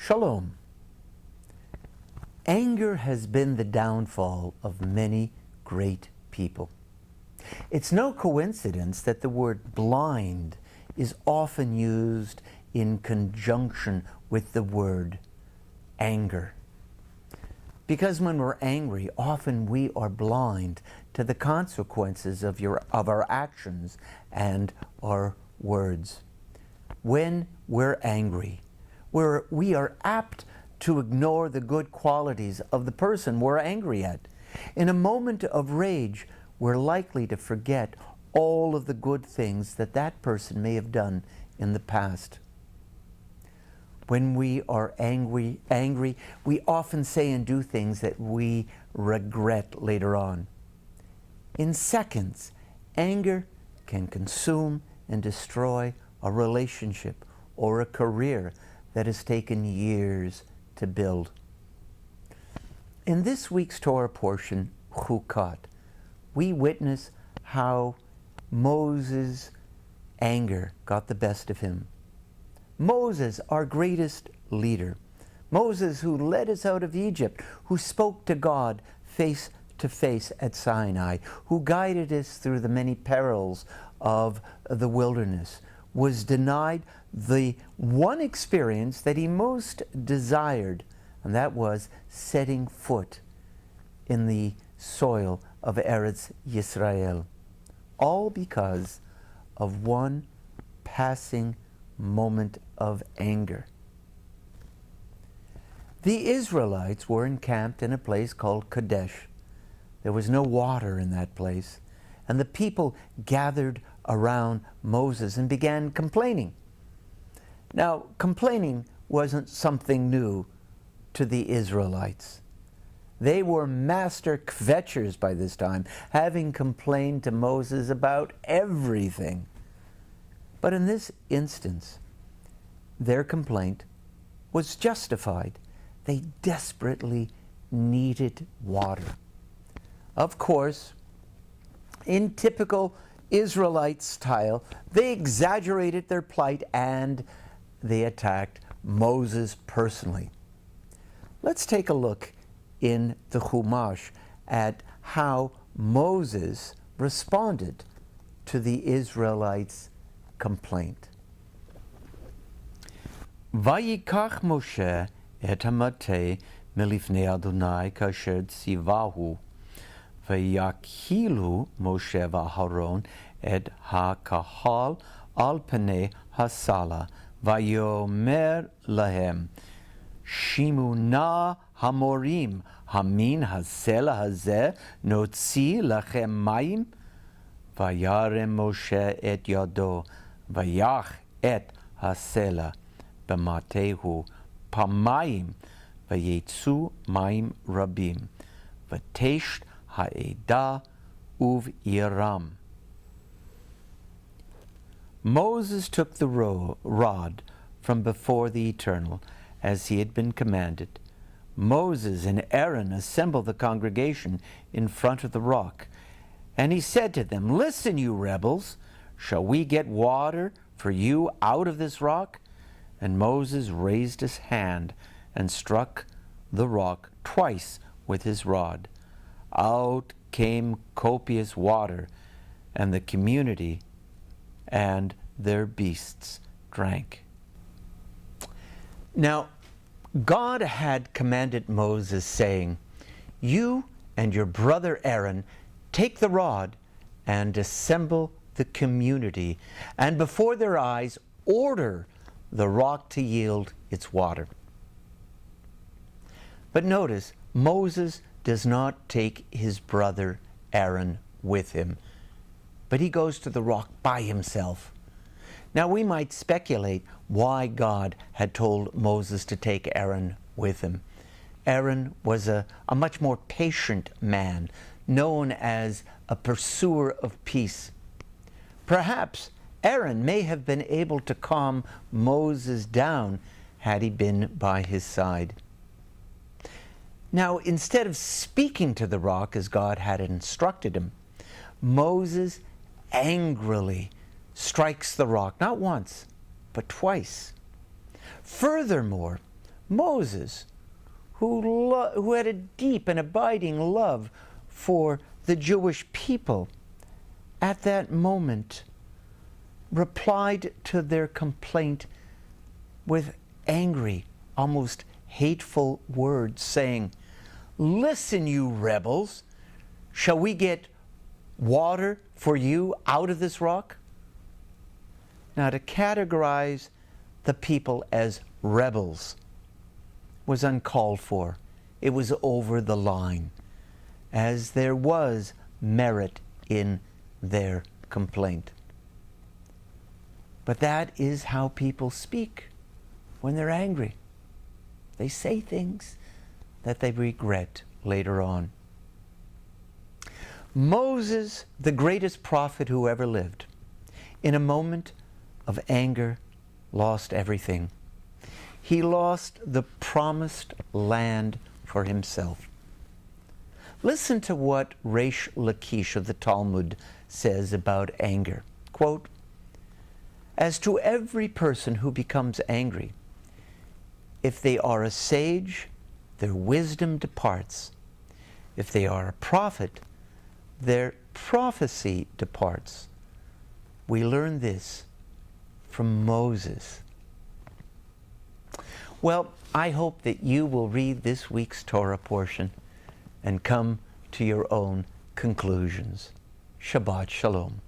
Shalom. Anger has been the downfall of many great people. It's no coincidence that the word blind is often used in conjunction with the word anger. Because when we're angry, often we are blind to the consequences of our actions and our words. When we're angry, we are apt to ignore the good qualities of the person we're angry at. In a moment of rage, we're likely to forget all of the good things that that person may have done in the past. When we are angry, we often say and do things that we regret later on. In seconds, anger can consume and destroy a relationship or a career that has taken years to build. In this week's Torah portion, Chukat, we witness how Moses' anger got the best of him. Moses, our greatest leader. Moses, who led us out of Egypt, who spoke to God face to face at Sinai, who guided us through the many perils of the wilderness, was denied the one experience that he most desired, and that was setting foot in the soil of Eretz Yisrael, all because of one passing moment of anger. The Israelites were encamped in a place called Kadesh. There was no water in that place, and the people gathered around Moses and began complaining. Now, complaining wasn't something new to the Israelites. They were master kvetchers by this time, having complained to Moses about everything. But in this instance, their complaint was justified. They desperately needed water. Of course, in typical Israelite style, they exaggerated their plight and they attacked Moses personally. Let's take a look in the Chumash at how Moses responded to the Israelites' complaint. Vayikach Moshe et hamate melifnei Adonai kasher tzivahu, vayakilu Moshe v'Aharon et hakahal al penei hasala, vayomer lahem, Shimuna hamorim hamin hasela hazeh notzi lachem mayim, vayarem Moshe et yado, vayach et hasela b'matehu pamayim, vayetzu mayim rabim, vatesht ha'eda uv yiram. Moses took the rod from before the Eternal, as he had been commanded. Moses and Aaron assembled the congregation in front of the rock, and he said to them, "Listen, you rebels, shall we get water for you out of this rock?" And Moses raised his hand and struck the rock twice with his rod. Out came copious water, and the community and their beasts drank. Now, God had commanded Moses, saying, "You and your brother Aaron take the rod and assemble the community, and before their eyes order the rock to yield its water." But notice, Moses does not take his brother Aaron with him, but he goes to the rock by himself. Now, we might speculate why God had told Moses to take Aaron with him. Aaron was a much more patient man, known as a pursuer of peace. Perhaps Aaron may have been able to calm Moses down had he been by his side. Now, instead of speaking to the rock as God had instructed him, Moses angrily strikes the rock, not once, but twice. Furthermore, Moses, who had a deep and abiding love for the Jewish people, at that moment replied to their complaint with angry, almost hateful words, saying, "Listen, you rebels, shall we get water for you out of this rock?" Now, to categorize the people as rebels was uncalled for. It was over the line, as there was merit in their complaint. But that is how people speak when they're angry. They say things that they regret later on. Moses, the greatest prophet who ever lived, in a moment of anger, lost everything. He lost the promised land for himself. Listen to what Reish Lakish of the Talmud says about anger. Quote, "As to every person who becomes angry, if they are a sage, their wisdom departs. If they are a prophet, their prophecy departs." We learn this from Moses. Well, I hope that you will read this week's Torah portion and come to your own conclusions. Shabbat Shalom.